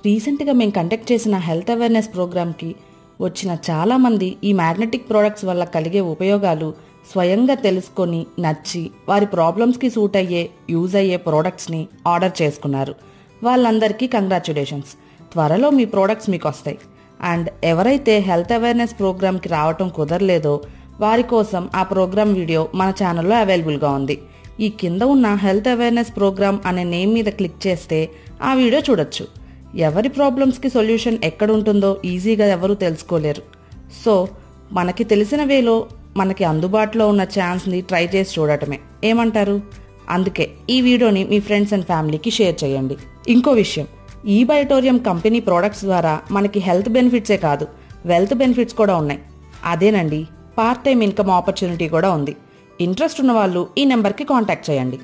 రీసెంట్గా మేము కండక్ట్ చేసిన హెల్త్ అవేర్నెస్ ప్రోగ్రామ్కి వచ్చిన చాలామంది ఈ మ్యాగ్నెటిక్ ప్రోడక్ట్స్ వల్ల కలిగే ఉపయోగాలు స్వయంగా తెలుసుకొని నచ్చి వారి ప్రాబ్లమ్స్కి సూట్ అయ్యే యూజ్ అయ్యే ప్రోడక్ట్స్ని ఆర్డర్ చేసుకున్నారు. వాళ్ళందరికీ కంగ్రాచ్యులేషన్స్. త్వరలో మీ ప్రోడక్ట్స్ మీకు వస్తాయి. అండ్ ఎవరైతే హెల్త్ అవేర్నెస్ ప్రోగ్రామ్కి రావటం కుదరలేదో వారి కోసం ఆ ప్రోగ్రామ్ వీడియో మన ఛానల్లో అవైలబుల్గా ఉంది. ఈ కింద ఉన్న హెల్త్ అవేర్నెస్ ప్రోగ్రామ్ అనే నేమ్ మీద క్లిక్ చేస్తే ఆ వీడియో చూడొచ్చు. ఎవరి ప్రాబ్లమ్స్కి సొల్యూషన్ ఎక్కడుంటుందో ఈజీగా ఎవరూ తెలుసుకోలేరు. సో మనకి తెలిసిన వేలో మనకి అందుబాటులో ఉన్న ఛాన్స్ని ట్రై చేసి చూడటమే. ఏమంటారు? అందుకే ఈ వీడియోని మీ ఫ్రెండ్స్ అండ్ ఫ్యామిలీకి షేర్ చేయండి. ఇంకో విషయం, ఈ బయోటోరియం కంపెనీ ప్రోడక్ట్స్ ద్వారా మనకి హెల్త్ బెనిఫిట్సే కాదు, వెల్త్ బెనిఫిట్స్ కూడా ఉన్నాయి. అదేనండి, పార్ట్ టైం ఇన్కమ్ ఆపర్చునిటీ కూడా ఉంది. ఇంట్రెస్ట్ ఉన్న వాళ్ళు ఈ నెంబర్కి కాంటాక్ట్ చేయండి.